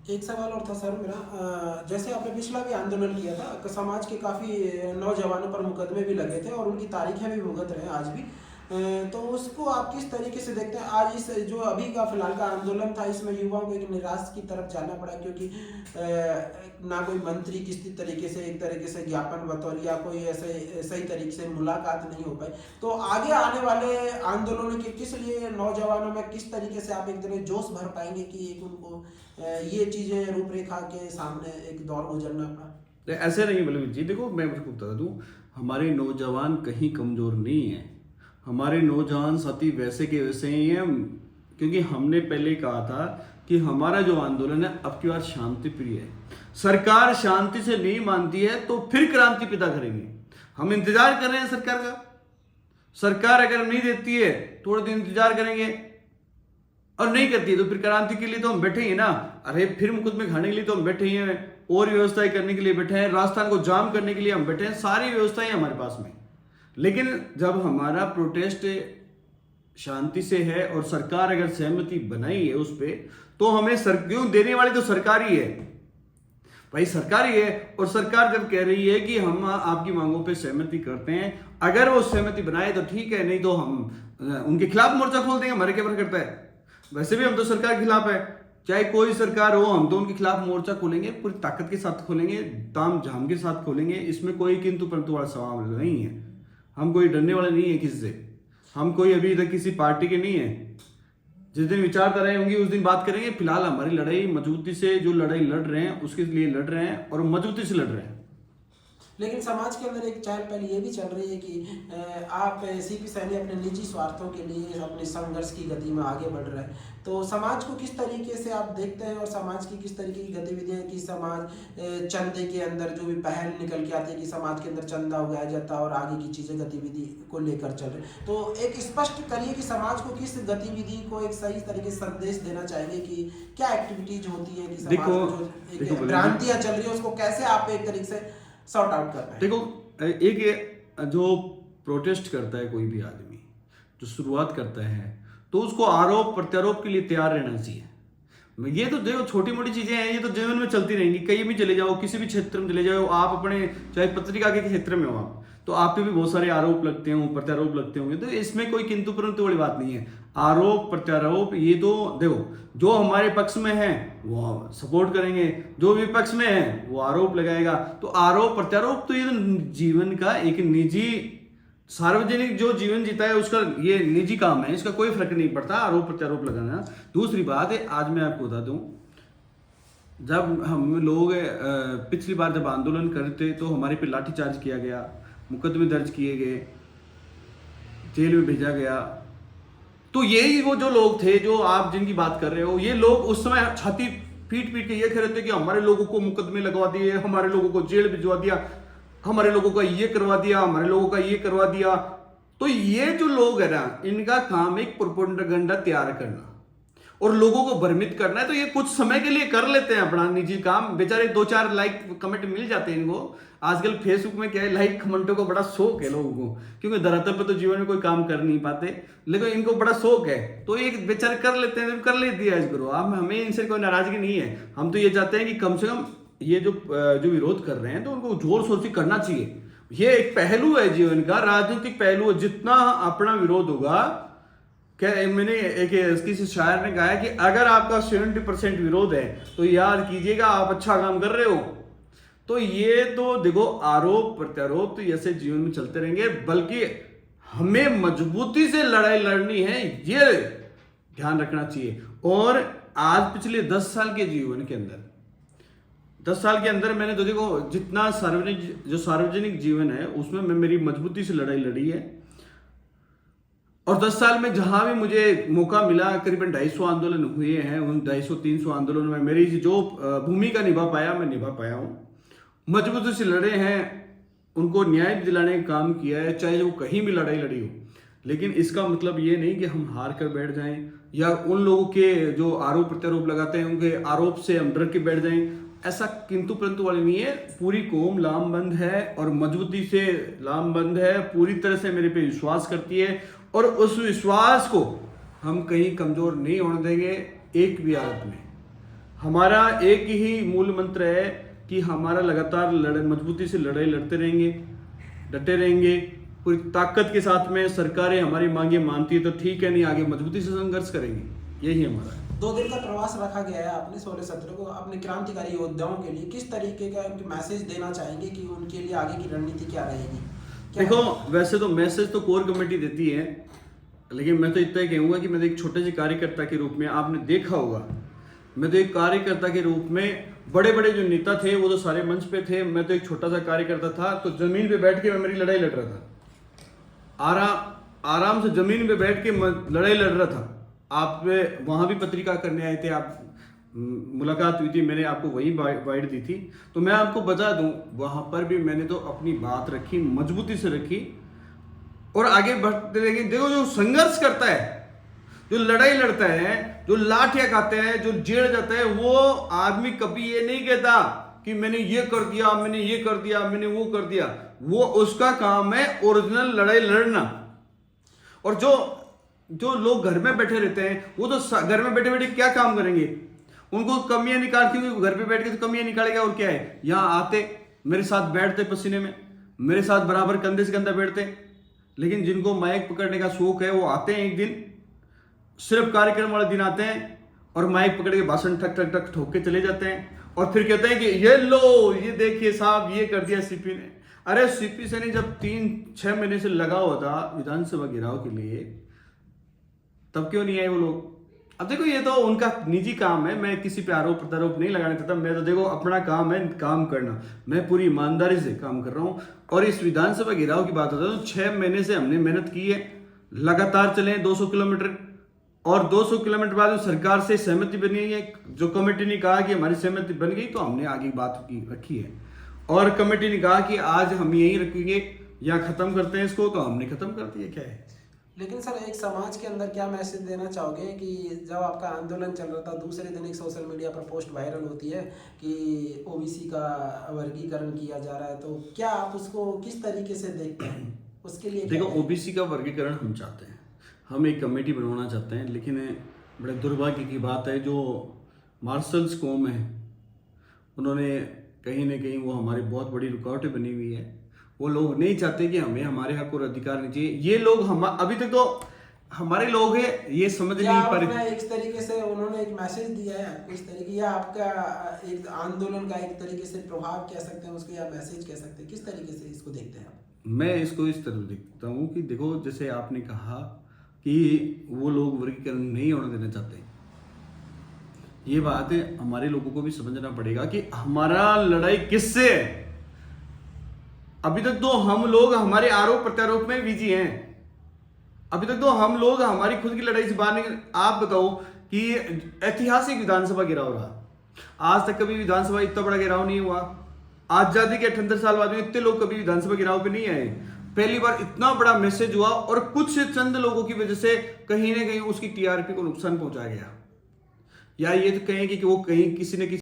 एक सवाल और था सर मेरा, जैसे आपने पिछला भी आंदोलन किया था, समाज के काफ़ी नौजवानों पर मुकदमे भी लगे थे और उनकी तारीखें भी भुगत रहे हैं आज भी। तो उसको आप किस तरीके से देखते हैं? आज इस जो अभी का फिलहाल का आंदोलन था, इसमें युवाओं को एक निराश की तरफ जाना पड़ा, क्योंकि ना कोई मंत्री किसी तरीके से एक तरीके से ज्ञापन बतौर या कोई ऐसे सही तरीके से मुलाकात नहीं हो पाई। तो आगे आने वाले आंदोलनों के किस लिए नौजवानों में किस तरीके से आप एक तरह जोश भर पाएंगे कि एक उनको ये चीज़ें रूपरेखा के सामने एक दौर गुजरना पड़ा? ऐसे नहीं बलवीर जी, देखो मैं आपको बता दूं, हमारे नौजवान कहीं कमज़ोर नहीं हैं। हमारे नौजवान साथी वैसे के वैसे ही हैं, क्योंकि हमने पहले कहा था कि हमारा जो आंदोलन है अब की बार शांति प्रिय है। सरकार शांति से नहीं मानती है तो फिर क्रांति पैदा करेंगे। हम इंतजार कर रहे हैं सरकार का। सरकार अगर नहीं देती है थोड़े दिन इंतजार करेंगे, और नहीं करती है तो फिर क्रांति के लिए तो हम बैठे ही हैं ना। अरे फिर मुकदमे खाने के लिए तो हम बैठे ही हैं, और व्यवस्थाएं करने के लिए बैठे हैं, राजस्थान को जाम करने के लिए हम बैठे हैं, सारी व्यवस्थाएं हमारे पास में। लेकिन जब हमारा प्रोटेस्ट शांति से है और सरकार अगर सहमति बनाई है उस पर, तो हमें क्यों देने वाली तो सरकार ही है भाई, सरकार ही है। और सरकार जब कह रही है कि हम आपकी मांगों पे सहमति करते हैं, अगर वो सहमति बनाए तो ठीक है, नहीं तो हम उनके खिलाफ मोर्चा खोल देंगे। हमारे क्या फर्क करता है? वैसे भी हम तो सरकार के खिलाफ है, चाहे कोई सरकार हो, हम तो उनके खिलाफ मोर्चा खोलेंगे, पूरी ताकत के साथ खोलेंगे, ताम झाम के साथ खोलेंगे। इसमें कोई किंतु परंतु वाला सवाल नहीं है। हम कोई डरने वाले नहीं है किसी से। हम कोई अभी तक किसी पार्टी के नहीं है। जिस दिन विचारधाराएं होंगी उस दिन बात करेंगे। फिलहाल हमारी लड़ाई मजबूती से, जो लड़ाई लड़ रहे हैं उसके लिए लड़ रहे हैं और मजबूती से लड़ रहे हैं। लेकिन समाज के अंदर एक चहल पहल ये भी चल रही है कि आप सीपी सैनी अपने निजी स्वार्थों के लिए अपने संघर्ष की गति में आगे बढ़ रहे हैं। तो समाज को किस तरीके से आप देखते हैं और समाज की किस तरीके की गतिविधियां कि समाज चंदे के अंदर जो भी पहल निकल के आती है कि समाज के अंदर चंदा उगाया जाता है और आगे की चीज़ें गतिविधि को लेकर चल रहे, तो एक स्पष्ट करिए कि समाज को किस गतिविधि को एक सही तरीके से संदेश देना चाहिए कि क्या एक्टिविटीज होती है कि समाज को जो भ्रांतियाँ चल रही है उसको कैसे आप एक तरीके से सॉर्ट आउट कर रहे हैं? देखो, एक जो प्रोटेस्ट करता है कोई भी आदमी, जो शुरुआत करता है, तो उसको आरोप प्रत्यारोप के लिए तैयार रहना चाहिए। ये तो देखो छोटी मोटी चीजें हैं, ये तो जीवन में चलती रहेंगी। कहीं भी चले जाओ, किसी भी क्षेत्र में चले जाओ आप, अपने चाहे पत्रिका के क्षेत्र में हो आप, तो आप पे भी बहुत सारे आरोप लगते हों, प्रत्यारोप लगते होंगे। तो इसमें कोई किंतु परंतु वाली बात नहीं है। आरोप प्रत्यारोप ये तो देखो, जो हमारे पक्ष में है वो सपोर्ट करेंगे, जो विपक्ष में है वो आरोप लगाएगा। तो आरोप प्रत्यारोप तो ये जीवन का एक निजी, सार्वजनिक जो जीवन जीता है उसका ये निजी काम है, इसका कोई फर्क नहीं पड़ता आरोप प्रत्यारोप लगाना। दूसरी बात है, आज मैं आपको बता दूं, जब हम लोग पिछली बार जब आंदोलन करते तो हमारे पे लाठीचार्ज किया गया, मुकदमे दर्ज किए गए, जेल में भेजा गया। तो यही वो जो लोग थे जो आप जिनकी बात कर रहे हो, ये लोग उस समय छाती पीट पीट के ये कह रहे थे कि हमारे लोगों को मुकदमे लगवा दिए, हमारे लोगों को जेल भिजवा दिया, हमारे लोगों का ये करवा दिया, हमारे लोगों का ये करवा दिया। तो ये जो लोग है ना, इनका काम एक प्रोपेगेंडा तैयार करना और लोगों को भ्रमित करना है। तो ये कुछ समय के लिए कर लेते हैं अपना निजी काम, बेचारे 2-4 लाइक कमेंट मिल जाते हैं इनको। आजकल फेसबुक में क्या है, लाइक कमेंटों को बड़ा शौक है लोगों को, क्योंकि धरातल पे तो जीवन में कोई काम कर नहीं पाते, लेकिन इनको बड़ा शौक है। तो एक बेचारे कर लेते हैं, कर लेती है करो आप, हमें इनसे कोई नाराजगी नहीं है। हम तो ये चाहते हैं कि कम से कम ये जो विरोध कर रहे हैं तो उनको जोर शोर से करना चाहिए। ये एक पहलू है जीवन का, राजनीतिक पहलू है। जितना अपना विरोध होगा, क्या मैंने एक किसी शायर ने कहा है कि अगर आपका 70% विरोध है तो याद कीजिएगा आप अच्छा काम कर रहे हो। तो ये तो देखो, आरोप प्रत्यारोप तो ऐसे जीवन में चलते रहेंगे, बल्कि हमें मजबूती से लड़ाई लड़नी है, ये ध्यान रखना चाहिए। और आज पिछले 10 साल के जीवन के अंदर, 10 साल के अंदर मैंने तो देखो जितना सार्वजनिक जीवन है उसमें मैं मेरी मजबूती से लड़ाई लड़ी है। और 10 साल में जहां भी मुझे मौका मिला, करीबन 250 आंदोलन हुए हैं, उन 250-300 आंदोलन में मेरी जो भूमिका निभा पाया, मैं निभा पाया हूं। मजबूती से लड़े हैं, उनको न्याय दिलाने का काम किया है, चाहे वो कहीं भी लड़ाई लड़ी हो। लेकिन इसका मतलब ये नहीं कि हम हार कर बैठ जाएं, या उन लोगों के जो आरोप प्रत्यारोप लगाते हैं उनके आरोप से हम डर के बैठ जाएं। ऐसा किंतु परंतु वाली नहीं है। पूरी कौम लामबंद है और मजबूती से लामबंद है, पूरी तरह से मेरे पे विश्वास करती है, और उस विश्वास को हम कहीं कमजोर नहीं होने देंगे एक भी हालत में। हमारा एक ही मूल मंत्र है कि हमारा लगातार मजबूती से लड़ाई लड़ते रहेंगे, डटे रहेंगे, पूरी ताकत के साथ में। सरकारें हमारी मांगे मानती है तो ठीक है, नहीं आगे मजबूती से संघर्ष करेंगे। यही हमारा है। 2 दिन का प्रवास रखा गया है आपने 16-17 को। अपने क्रांतिकारी योद्धाओं के लिए किस तरीके का मैसेज देना चाहेंगे कि उनके लिए आगे की रणनीति क्या रहेगी? देखो, वैसे तो मैसेज तो कोर कमेटी देती है, लेकिन मैं तो इतना ही कहूँगा कि मैं तो एक छोटे से कार्यकर्ता के रूप में, आपने देखा होगा, मैं तो एक कार्यकर्ता के रूप में, बड़े बड़े जो नेता थे वो तो सारे मंच पे थे, मैं तो एक छोटा सा कार्यकर्ता था। तो जमीन पे बैठ के मैं मेरी लड़ाई लड़ रहा था, आराम से जमीन पे बैठ के लड़ाई लड़ रहा था। आप वहां भी पत्रिका करने आए थे, आप मुलाकात हुई थी, मैंने आपको वही बाइट दी थी। तो मैं आपको बता दूं, वहां पर भी मैंने तो अपनी बात रखी, मजबूती से रखी और आगे बढ़ते रहेंगे। देखो, जो संघर्ष करता है, जो लड़ाई लड़ता है, जो लाठियां खाते हैं, जो जेड़ जाता है, वो आदमी कभी ये नहीं कहता कि मैंने ये कर दिया, मैंने ये कर दिया, मैंने वो कर दिया। वो उसका काम है ओरिजिनल लड़ाई लड़ना। और जो लोग घर में बैठे रहते हैं, वो तो घर में बैठे बैठे क्या काम करेंगे? उनको कमियां निकालती हुई घर पे बैठ के तो कमियां निकालेगा। और क्या है, यहाँ आते मेरे साथ बैठते पसीने में, मेरे साथ बराबर कंधे से कंधा बैठते। लेकिन जिनको माइक पकड़ने का शौक है, वो आते हैं एक दिन, सिर्फ कार्यक्रम वाले दिन आते हैं और माइक पकड़ के भाषण ठक ठक ठक ठोक के चले जाते हैं और फिर कहते हैं कि ये लो, ये देखिए साहब, ये कर दिया सीपी ने। अरे सीपी सैनी जब 3-6 महीने से लगा हुआ था विधानसभा घेराव के लिए, तब क्यों नहीं आए वो लोग? अब देखो, ये तो उनका निजी काम है, मैं किसी पे आरोप प्रत्यारोप नहीं लगाने चाहता। मैं तो देखो, अपना काम है काम करना, मैं पूरी ईमानदारी से काम कर रहा हूँ। और इस विधानसभा घेराव की बात होता है तो 6 महीने से हमने मेहनत की है, लगातार चले 200 किलोमीटर, और 200 किलोमीटर बाद सरकार से सहमति बनी है। जो कमेटी ने कहा कि हमारी सहमति बन गई, तो हमने आगे बात रखी है। और कमेटी ने कहा कि आज हम यहीं रखेंगे या खत्म करते हैं इसको, तो हमने खत्म कर दिया। क्या है? लेकिन सर, एक समाज के अंदर क्या मैसेज देना चाहोगे कि जब आपका आंदोलन चल रहा था, दूसरे दिन एक सोशल मीडिया पर पोस्ट वायरल होती है कि ओबीसी का वर्गीकरण किया जा रहा है, तो क्या आप उसको किस तरीके से देखते हैं? उसके लिए देखो, ओबीसी का वर्गीकरण हम चाहते हैं, हम एक कमेटी बनवाना चाहते हैं, लेकिन बड़े दुर्भाग्य की बात है, जो मार्शल्स कौम है, उन्होंने कहीं ना कहीं, वो हमारी बहुत बड़ी रुकावटें बनी हुई है। वो लोग नहीं चाहते कि हमें हमारे हक और अधिकार नहीं चाहिए। ये लोग हम अभी तक तो हमारे लोग हैं, ये समझ नहीं पा रहे। एक तरीके से उन्होंने एक मैसेज दिया है आपको इस तरीके, या आपका एक आंदोलन का एक तरीके से प्रभाव कह सकते हैं उसको, या मैसेज कह सकते हैं, किस तरीके से इसको देखते हैं आप? मैं इसको इस तरह देखता हूँ कि देखो, जैसे आपने कहा कि वो लोग वर्गीकरण नहीं होने देना चाहते, ये बात है, हमारे लोगों को भी समझना पड़ेगा कि हमारा लड़ाई किससे है। अभी तक तो हम लोग हमारे आरोप प्रत्यारोप में बिजी हैं, अभी तक तो हम लोग हमारी खुद की लड़ाई से बाहर नहीं। आप बताओ कि ऐतिहासिक विधानसभा घेराव रहा, आज तक कभी विधानसभा इतना बड़ा घेराव नहीं हुआ। आजादी के 78 साल बाद में इतने लोग कभी विधानसभा घेराव पे नहीं आए। पहली बार इतना बड़ा मैसेज हुआ और कुछ चंद लोगों की वजह से कहीं ना कहीं उसकी टीआरपी को नुकसान पहुंचा गया। या ये तो कहेंगे कि वो कहीं किसी न किसी